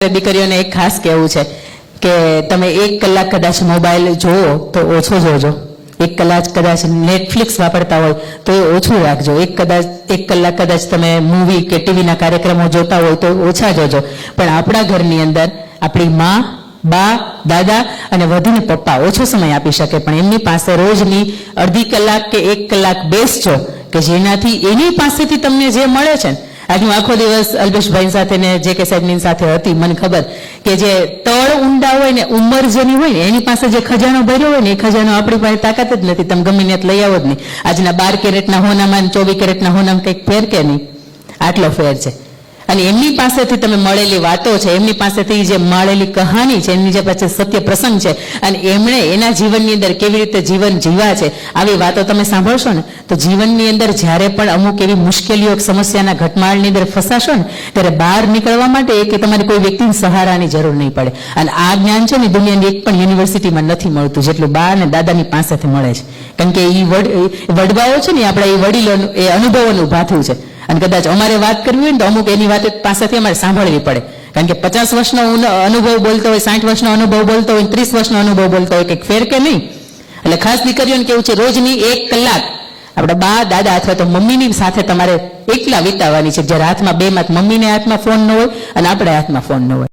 દીકરીઓને એક ખાસ કહેવું છે કે તમે 1 કલાક કદાચ મોબાઈલ જોવો તો ઓછો જોજો, 1 કલાક કદાચ નેટફ્લિક્સ વાપરતા હોય તો એ ઓછું રાખજો, 1 કલાક કદાચ તમે મૂવી કે ટીવીના કાર્યક્રમો જોતા હોય તો ઓછા જોજો. પણ આપણા ઘરની અંદર આપણી માં, બા, દાદા અને વધીને પપ્પા ઓછો સમય આપી શકે, પણ એમની પાસે રોજની અડધી કલાક કે 1 કલાક બેસજો કે જેનાથી એની પાસેથી તમને જે મળે છે. આજ હું આખો દિવસ અલ્પેશભાઈ સાથે ને જે કે સાહેબની સાથે હતી, મને ખબર કે જે તળ ઊંડા હોય ને ઉંમર જેની હોય ને એની પાસે જે ખજાનો ભર્યો હોય ને એ ખજાનો આપણી પાસે તાકાત જ નથી, તમે ગમે ત્યાં લઈ આવો જ નહીં. આજના 12 કેરેટના હોનામાં 24 કેરેટના હોનામાં કંઈક ફેર કે નહીં, આટલો ફેર છે. અને એમની પાસેથી તમે મળેલી વાતો છે, એમની પાસેથી જે મળેલી કહાની છે, એમની જે પાછળ સત્ય પ્રસંગ છે અને એમણે એના જીવનની અંદર કેવી રીતે જીવન જીવ્યા છે, આવી વાતો તમે સાંભળશો ને તો જીવનની અંદર જ્યારે પણ અમુક એવી મુશ્કેલીઓ સમસ્યાના ઘટમાળની અંદર ફસાશો ને ત્યારે બહાર નીકળવા માટે કે તમારે કોઈ વ્યક્તિની સહારાની જરૂર નહીં પડે. અને આ જ્ઞાન છે ને દુનિયાની એક પણ યુનિવર્સિટીમાં નથી મળતું જેટલું બા અને દાદાની પાસેથી મળે છે. કારણ કે એ વડવાઓ છે ને આપણા એ વડીલોનું એ અનુભવોનું ભાથું છે. અને કદાચ અમારે વાત કરવી હોય ને તો અમુક એની વાત પાસેથી અમારે સાંભળવી પડે, કારણ કે 50 વર્ષનો અનુભવ બોલતો હોય, 60 વર્ષનો અનુભવ બોલતો હોય, 30 વર્ષનો અનુભવ બોલતો હોય, કંઈક ફેર કે નહીં. એટલે ખાસ દીકરીઓને કેવું છે રોજની 1 કલાક આપણા બા, દાદા અથવા તો મમ્મીની સાથે તમારે એકલા વિતાવવાની છે, જ્યારે હાથમાં બેમાં મમ્મીને હાથમાં ફોન ન હોય અને આપણે હાથમાં ફોન ન હોય.